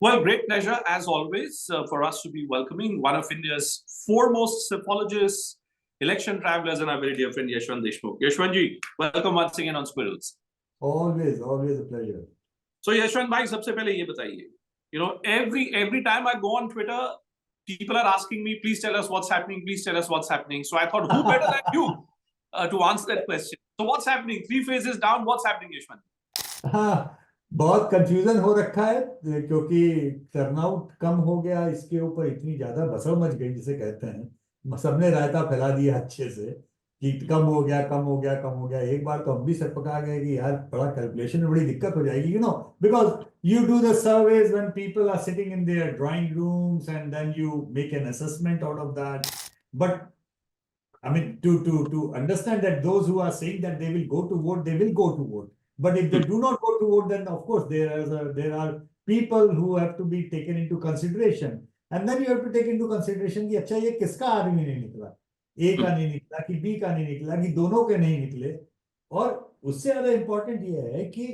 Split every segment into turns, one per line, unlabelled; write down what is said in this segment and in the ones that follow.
Well, great pleasure as always for us to be welcoming one of India's foremost psephologists, election travelers, and our very dear friend Yashwant Deshmukh. Yashwantji, welcome once again on Squirrels.
Always a pleasure.
So Yashwant bhai, सबसे पहले ये बताइए, every time I go on Twitter, people are asking me, please tell us what's happening, please tell us what's happening. So I thought, who better than you to answer that question? So what's happening? 3 phases down, what's happening, Yashwant?
हाँ, बहुत confusion हो रखा है क्योंकि turnout कम हो गया। इसके ऊपर इतनी ज्यादा भसड़ मच गई जिसे कहते हैं, सबने रायता फैला दिया अच्छे से कि कम हो गया कम हो गया कम हो गया। एक बार तो हम भी सर पका गए कि यार बड़ा कैलकुलेशन में बड़ी दिक्कत हो जाएगी, because you do the surveys when people are sitting in their drawing rooms and then you make an assessment out of that. But I mean, to understand that those who are saying that they will go to vote, they will go to vote. But if they do not go to vote, then of course there are people who have to be taken into consideration. And then you have to take into consideration कि अच्छा ये किसका आदमी नहीं निकला, ए का नहीं निकला कि बी का नहीं निकला कि दोनों के नहीं निकले। और उससे ज्यादा इम्पोर्टेंट ये है कि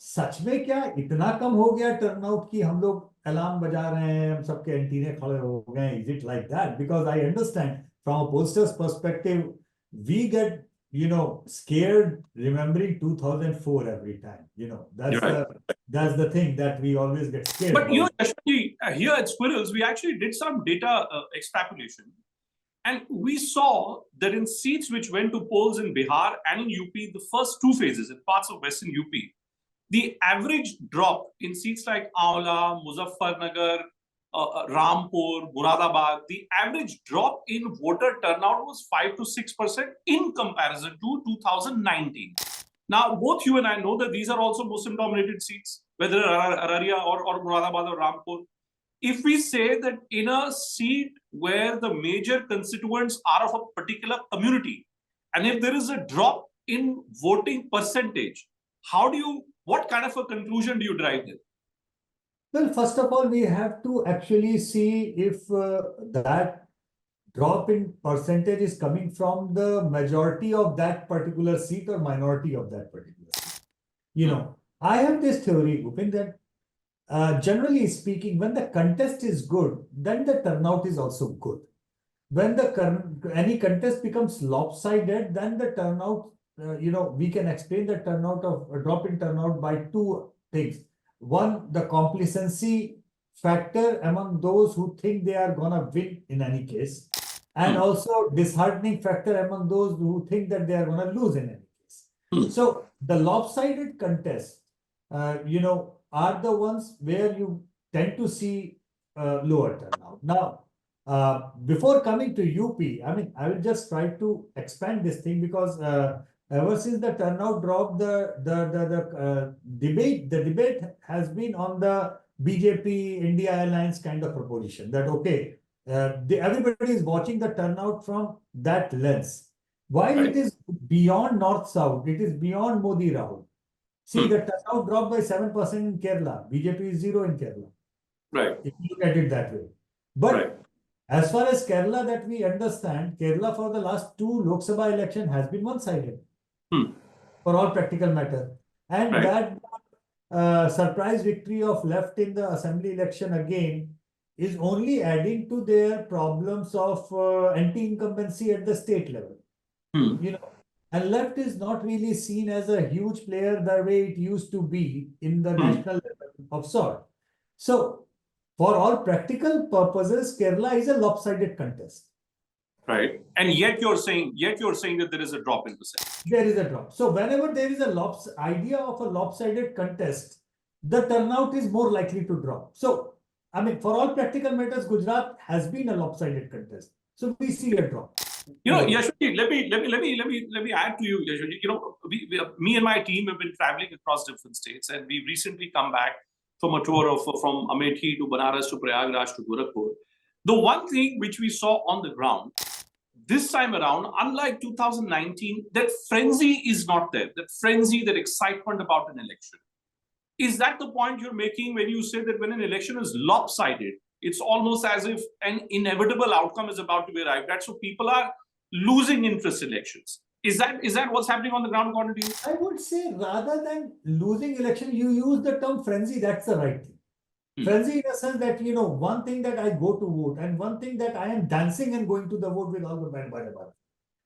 सच में क्या इतना कम हो गया टर्नआउट की हम लोग अलार्म बजा रहे हैं, हम सबके एंटीने खड़े हो गए। Is it like that? Because I understand from a pollster's perspective, we get, scared remembering 2004 every time. That's the thing that we always get scared.
But actually, here at Squirrels, we actually did some data extrapolation, and we saw that in seats which went to polls in Bihar and in UP, the first 2 phases in parts of Western UP, the average drop in seats like Aula, Muzaffarnagar, Rampur, Muradabad, the average drop in voter turnout was 5 to 6% in comparison to 2019. Now, both you and I know that these are also Muslim-dominated seats, whether Araria or Muradabad or Rampur. If we say that in a seat where the major constituents are of a particular community, and if there is a drop in voting percentage, what kind of a conclusion do you derive there?
Well, first of all, we have to actually see if that drop in percentage is coming from the majority of that particular seat or minority of that particular seat. I have this theory, Bhupin, that generally speaking, when the contest is good, then the turnout is also good. When any contest becomes lopsided, then the turnout, we can explain the turnout of a drop in turnout by 2 things. One, the complacency factor among those who think they are gonna win in any case, and also disheartening factor among those who think that they are gonna lose in any case. So the lopsided contests, are the ones where you tend to see lower turnout. Now, before coming to UP, I will just try to expand this thing because ever since the turnout dropped, the debate has been on the BJP India Alliance kind of proposition that everybody is watching the turnout from that lens. While it is beyond north-south, it is beyond Modi Rahul. See, the turnout dropped by 7% in Kerala. BJP is 0 in Kerala.
Right.
If you look at it that way. But as far as Kerala that we understand, Kerala for the last 2 Lok Sabha election has been one-sided. For all practical matter. And that surprise victory of left in the assembly election again is only adding to their problems of anti-incumbency at the state level. And left is not really seen as a huge player the way it used to be in the national level of sort. So, for all practical purposes, Kerala is a lopsided contest.
Right. And yet you're saying that there is a drop in percentage.
There is a drop. So whenever there is a idea of a lopsided contest, the turnout is more likely to drop. So, for all practical matters, Gujarat has been a lopsided contest. So we see a drop.
Yashwantji, let me add to you, Yashwantji. Me and my team have been traveling across different states, and we recently come back from a tour from Amethi to Banaras to Prayagraj to Gorakhpur. The one thing which we saw on the ground this time around, unlike 2019, that frenzy is not there. That frenzy, that excitement about an election. Is that the point you're making when you say that when an election is lopsided, it's almost as if an inevitable outcome is about to be arrived at? So people are losing interest in elections. Is that what's happening on the ground according to you?
I would say rather than losing election, you use the term frenzy. That's the right thing. Frenzy in a sense that, one thing that I go to vote and one thing that I am dancing and going to the vote with all the band.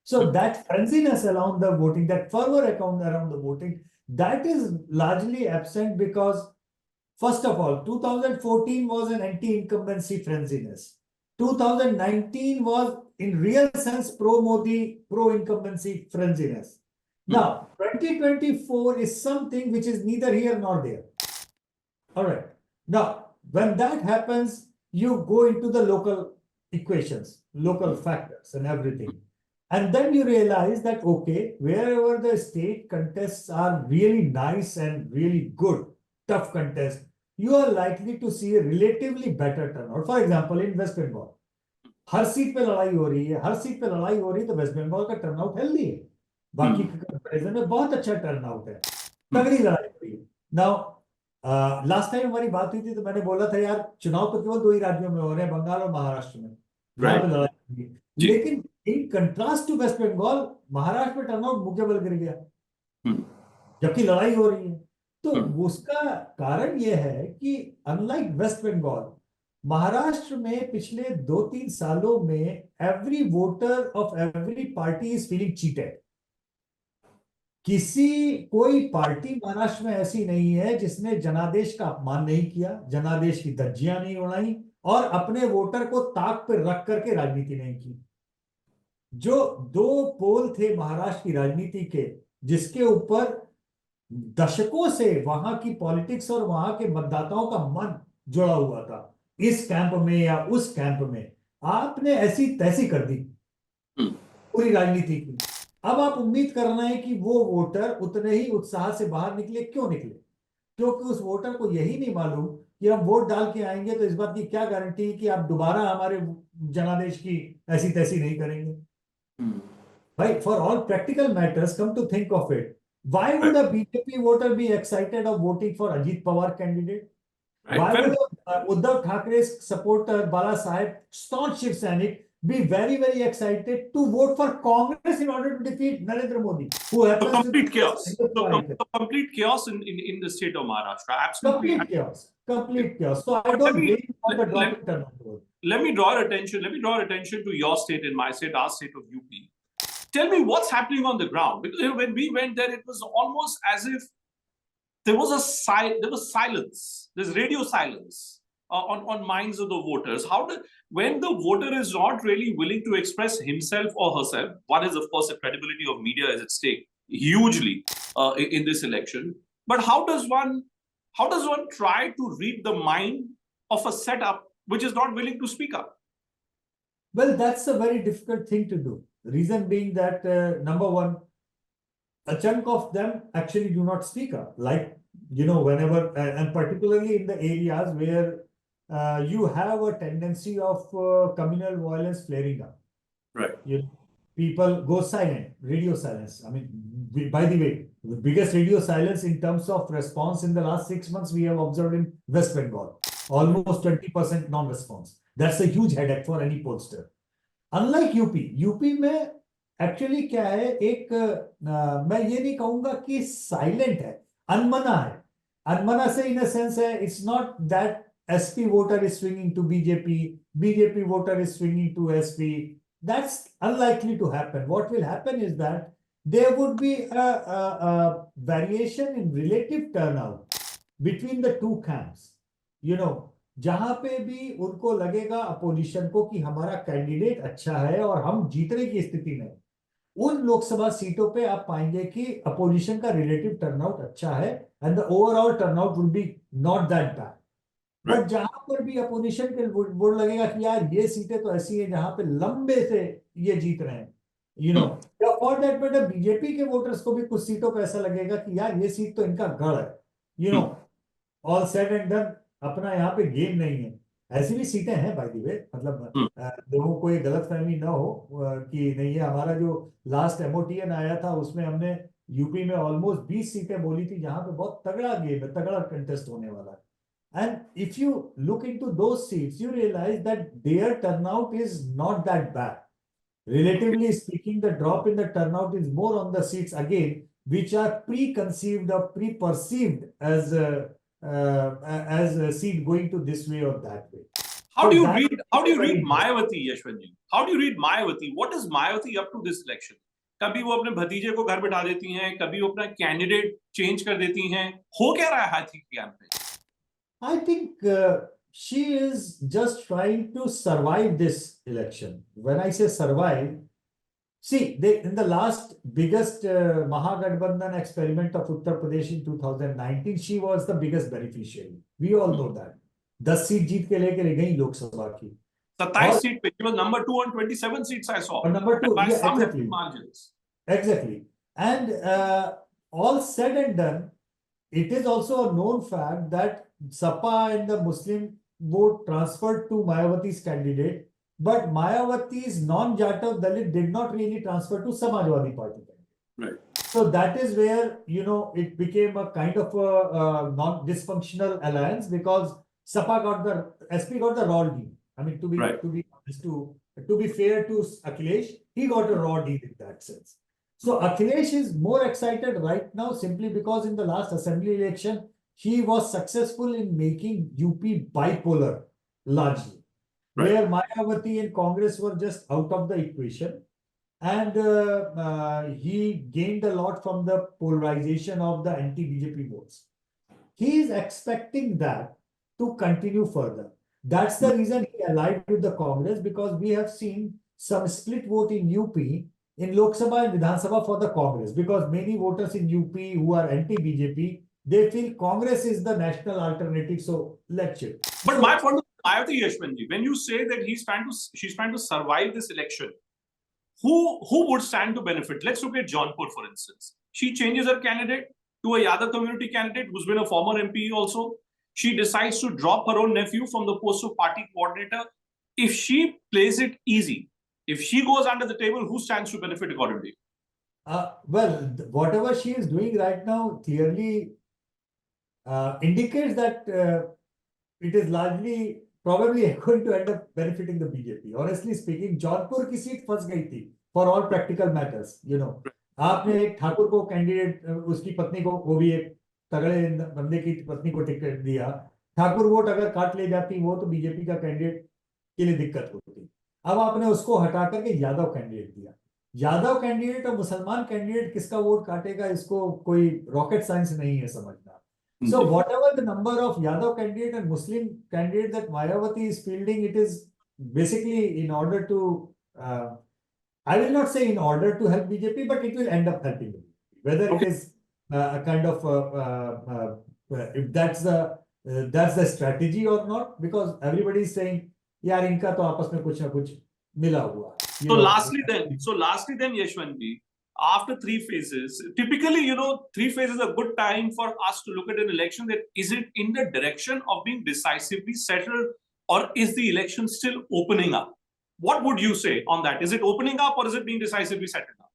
So that frenziness around the voting, that fervor around the voting, that is largely absent because, first of all, 2014 was an anti-incumbency frenziness. 2019 was, in real sense, pro-Modi, pro-incumbency frenziness. Now, 2024 is something which is neither here nor there. All right. Now, when that happens, you go into the local equations, local factors and everything. And then you realize that, okay, wherever the state contests are really nice and really good, tough contests, you are likely to see a relatively better turnout. For example, in West Bengal, her seat पे लड़ाई हो रही है, हर seat पे लड़ाई हो रही है, तो वेस्ट बंगाल का टर्नआउट हेल्दी है, बाकी के कंपैरिजन में बहुत अच्छा टर्नआउट है, तगड़ी लड़ाई हो रही है. नाउ लास्ट टाइम हमारी बात हुई थी तो मैंने बोला था यार चुनाव तो केवल दो ही राज्यों में हो रहे हैं, बंगाल और महाराष्ट्र में, यहाँ पे लड़ाई होगी. लेकिन in contrast to West Bengal, Maharashtra में टर्नआउट मुक्केबल गिर गया, जबकि लड़ाई हो रही है. तो उसका कारण यह है कि अनलाइक वेस्ट बंगाल, महाराष्ट्र में पिछले 2-3 सालों में every voter of every party is feeling cheated. कोई पार्टी महाराष्ट्र में ऐसी नहीं है जिसने जनादेश का अपमान नहीं किया, जनादेश की धज्जियां नहीं उड़ाई और अपने वोटर को ताक पर रख करके राजनीति नहीं की. जो 2 पोल थे महाराष्ट्र की राजनीति के, जिसके ऊपर दशकों से वहां की पॉलिटिक्स और वहां के मतदाताओं का मन जुड़ा हुआ था, इस कैंप में या उस कैंप में, आपने ऐसी तैसी कर दी पूरी राजनीति की. अब आप उम्मीद कर रहे हैं कि वो वोटर उतने ही उत्साह से बाहर निकले. क्यों निकले? क्योंकि उस वोटर को यही नहीं मालूम कि हम वोट डाल के आएंगे तो इस बात की क्या गारंटी है कि आप दोबारा हमारे जनादेश की ऐसी तैसी नहीं करेंगे. भाई, for all practical matters, come to think of it, why would a BJP voter be excited of voting for Ajit Pawar candidate? Why would Uddhav Thakere's supporter Bala Saheb, staunch Shiv Sainik, be very, very excited to vote for Congress in order to defeat Narendra Modi, who happens
complete chaos. Complete chaos in the state of Maharashtra. Absolutely
complete chaos. So I don't blame on the drop in turnout.
Let me draw your attention to your state and my state, our state of UP. Tell me what's happening on the ground, because when we went there, it was almost as if there was silence. There's radio silence on minds of the voters. When the voter is not really willing to express himself or herself, one is of course the credibility of media is at stake hugely in this election. But how does one try to read the mind of a setup which is not willing to speak up?
Well, that's a very difficult thing to do. The reason being that, number one, a chunk of them actually do not speak up. Like, whenever, and particularly in the areas where you have a tendency of communal violence flaring up.
Right.
People go silent, radio silence. I mean, by the way, the biggest radio silence in terms of response in the last 6 months we have observed in West Bengal. Almost 20% non-response. That's a huge headache for any pollster. Unlike UP में actually क्या है, एक मैं ये नहीं कहूंगा कि silent है, अनमना है. अनमना से इन अ सेंस है, it's not that SP voter is swinging to BJP voter is swinging to SP. That's unlikely to happen. What will happen is that there would be a variation in relative turnout between the two camps. जहां पे भी उनको लगेगा opposition को कि हमारा candidate अच्छा है और हम जीतने की स्थिति में, उन लोकसभा सीटों पे आप पाएंगे कि अपोजिशन का रिलेटिव टर्नआउट अच्छा है and the overall turnout will be not that bad. But जहां पर भी अपोजिशन के वोट लगेगा कि यार ये सीटें तो ऐसी है जहां पे लंबे से ये जीत रहे हैं, फॉर दैट मैटर बीजेपी के वोटर्स को भी कुछ सीटों पे ऐसा लगेगा कि यार ये सीट तो इनका गढ़ है. ऑल सेड एंड डन, अपना यहाँ पे गेम नहीं है. ऐसी भी सीटें हैं बाय द वे, मतलब लोगों को ये गलतफहमी ना हो कि नहीं, ये हमारा जो लास्ट एमओटीएन आया था उसमें हमने यूपी में ऑलमोस्ट 20 सीटें बोली थी जहां पे बहुत तगड़ा गेम है, तगड़ा कंटेस्ट होने वाला है. And if you look into those seats you realise that their turnout is not that bad. Relatively speaking, the drop in the turnout is more on the seats again which are preconceived or pre-perceived as as a seat going to this way or that way.
How
So
do you
that
read?
is
How do you
very
read
important.
Mayawati, Yashwantji? How do you read Mayawati? What is Mayawati up to this election? कभी वो अपने भतीजे को घर बिठा देती हैं, कभी वो अपना कैंडिडेट चेंज कर देती हैं. हो क्या रहा है हाथी कैंप में?
I think she is just trying to survive this election. When I say survive, see, in the last biggest Mahagadbandhan experiment of Uttar Pradesh in 2019, she was the biggest beneficiary. We all know that. 10 seat जीत के लेकर गई लोकसभा की.
27 seat पे she was number 2 on 27 seats I saw.
Or number 2,
by
yeah,
some
exactly.
hefty margins.
Exactly. And all said and done, it is also a known fact that Sapa and the Muslim vote transferred to Mayawati's candidate, but Mayawati's non-Jatav Dalit did not really transfer to Samajwadi Party candidate.
Right.
So that is where, you know, it became a kind of a non-dysfunctional alliance because Sapa got the, SP got the raw deal. I mean, to be honest, to be fair to Akhilesh, he got a raw deal in that sense. So Akhilesh is more excited right now simply because in the last assembly election, he was successful in making UP bipolar largely, where Mayawati and Congress were just out of the equation. And he gained a lot from the polarization of the anti-BJP votes. He is expecting that to continue further. That's the reason he allied with the Congress, because we have seen some split vote in UP in Lok Sabha and Vidhan Sabha for the Congress, because many voters in UP who are anti-BJP, they feel Congress is the national alternative, so let's check.
But my point is, Mayawati, Yashwantji, when you say that she's trying to survive this election, who would stand to benefit? Let's look at Jaunpur, for instance. She changes her candidate to a Yadav community candidate who's been a former MP also. She decides to drop her own nephew from the post of party coordinator. If she plays it easy, if she goes under the table, who stands to benefit according to you?
Well, whatever she is doing right now clearly indicates that it is largely probably going to end up benefiting the BJP. Honestly speaking, Jaunpur की seat फंस गई थी for all practical matters. You know, आपने एक ठाकुर को candidate, उसकी पत्नी को, वो भी एक तगड़े बंदे की पत्नी को टिकट दिया. ठाकुर वोट अगर काट ले जाती वो तो बीजेपी का कैंडिडेट के लिए दिक्कत होती. अब आपने उसको हटा करके यादव कैंडिडेट दिया. यादव कैंडिडेट और मुसलमान कैंडिडेट किसका वोट काटेगा, इसको कोई रॉकेट साइंस नहीं है समझना. So whatever the number of Yadav candidate and Muslim candidate that Mayawati is fielding, it is basically in order to, I will not say in order to help BJP, but it will end up helping BJP. Whether it is a kind of, if that's the strategy or not, because everybody is saying, यार इनका तो आपस में कुछ ना कुछ मिला हुआ.
So lastly then, Yashwantji, after 3 phases, typically, 3 phases is a good time for us to look at an election. That is it in the direction of being decisively settled, or is the election still opening up? What would you say on that? Is it opening up or is it being decisively settled now?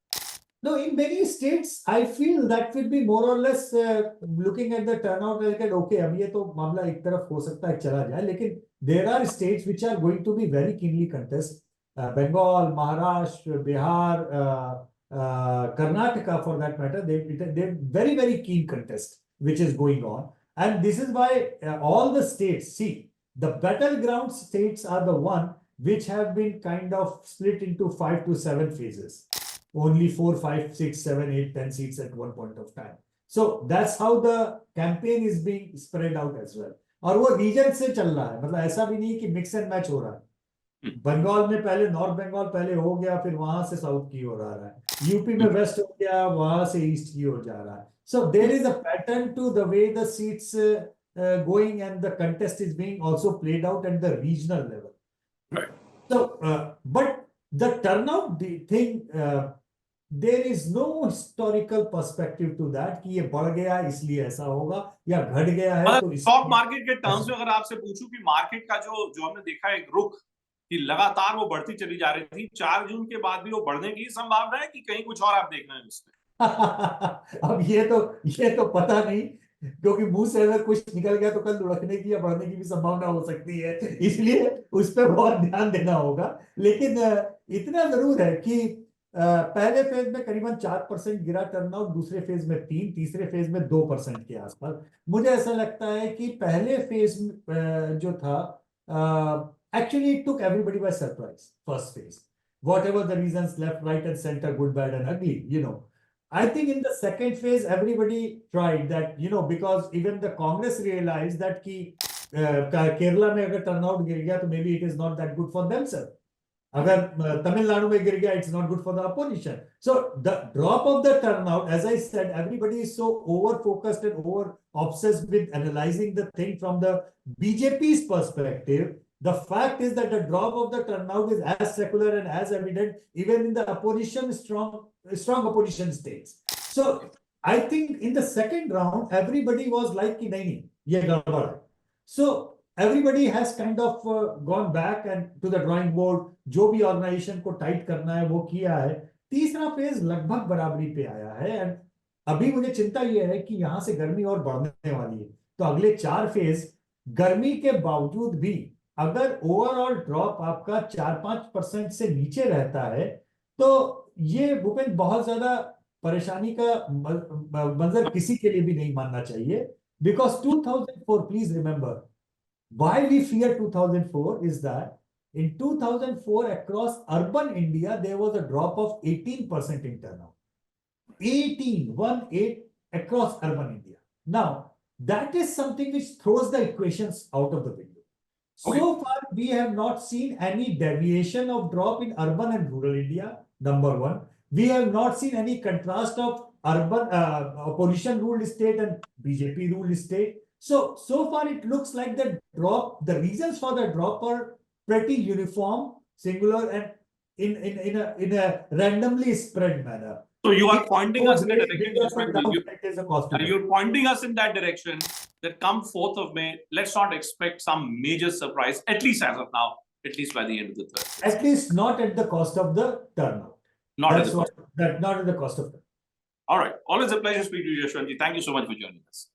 No, in many states, I feel that will be more or less looking at the turnout like okay, अब ये तो मामला एक तरफ हो सकता है चला जाए, लेकिन there are states which are going to be very keenly contested. Bengal, Maharashtra, Bihar, Karnataka, for that matter, they very, very keen contest which is going on. And this is why all the states, see, the battleground states are the one which have been kind of split into 5 to 7 phases. Only 4, 5, 6, 7, 8, 10 seats at one point of time. So that's how the campaign is being spread out as well. और वो reason से चल रहा है, मतलब ऐसा भी नहीं कि मिक्स एंड मैच हो रहा है. बंगाल में पहले नॉर्थ बंगाल पहले हो गया, फिर वहां से साउथ की हो रहा है. यूपी में वेस्ट हो गया, वहां से ईस्ट की हो जा रहा है. So there is a pattern to the way the seats going, and the contest is being also played out at the regional level.
Right.
So, but the turnout thing, there is no historical perspective to that कि ये बढ़ गया इसलिए ऐसा होगा या घट गया है तो
स्टॉक मार्केट के टर्म्स में अगर आपसे पूछूं कि मार्केट का जो हमने देखा है एक रुख कि लगातार वो बढ़ती चली जा रही थी, 4 जून के बाद भी वो बढ़ने की संभावना है कि कहीं कुछ और आप देख रहे हैं उसमें?
अब ये तो पता नहीं, क्योंकि मुंह से अगर कुछ निकल गया तो कल लुढ़कने की या बढ़ने की भी संभावना हो सकती है, इसलिए उस पर बहुत ध्यान देना होगा. लेकिन इतना जरूर है कि पहले फेज में करीबन 4% गिरा टर्नआउट, दूसरे फेज में 3, तीसरे फेज में 2% के आसपास। मुझे ऐसा लगता है कि पहले फेज जो था, actually it took everybody by surprise, first phase. Whatever the reasons, left, right, and center, good, bad, and ugly, you know. I think in the second phase, everybody tried that, you know, because even the Congress realized that ki, Kerala में अगर turnout गिर गया तो maybe it is not that good for themselves. अगर तमिलनाडु में गिर गया, it's not good for the opposition. So the drop of the turnout, as I said, everybody is so over focused and over obsessed with analyzing the thing from the BJP's perspective. The fact is that the drop of the turnout is as secular and as evident even in the opposition, strong opposition states. So I think in the second round, everybody was like कि नहीं, ये गड़बड़ है. So everybody has kind of gone back and to the drawing board. जो भी organisation को tight करना है वो किया है. तीसरा फेज लगभग बराबरी पे आया है. एंड अभी मुझे चिंता ये है कि यहाँ से गर्मी और बढ़ने वाली है. तो अगले 4 फेज गर्मी के बावजूद भी अगर ओवरऑल ड्रॉप आपका 4-5% से नीचे रहता है तो ये भूपेंद्र बहुत ज्यादा परेशानी का मंजर किसी के लिए भी नहीं मानना चाहिए. Because 2004, please remember, why we fear 2004 is that in 2004 across urban India there was a drop of 18% in turnout. 18 across urban India. Now that is something which throws the equations out of the window.
Okay.
So far we have not seen any deviation of drop in urban and rural India, number one. We have not seen any contrast of urban opposition ruled state and BJP ruled state. So far it looks like the drop, the reasons for the drop are pretty uniform, singular, and in a randomly spread manner.
So you are
It
pointing us in a
goes
direction.
big up and down, it is a cost to
You're pointing us in that direction that come 4th of May, let's not expect some major surprise, at least as of now, at least by the end of the third.
At least not at the cost of the turnout.
Not
That's
at the
what, that not at the cost of turnout.
All right. Always a pleasure speaking to you, Yashwantji. Thank you so much for joining us.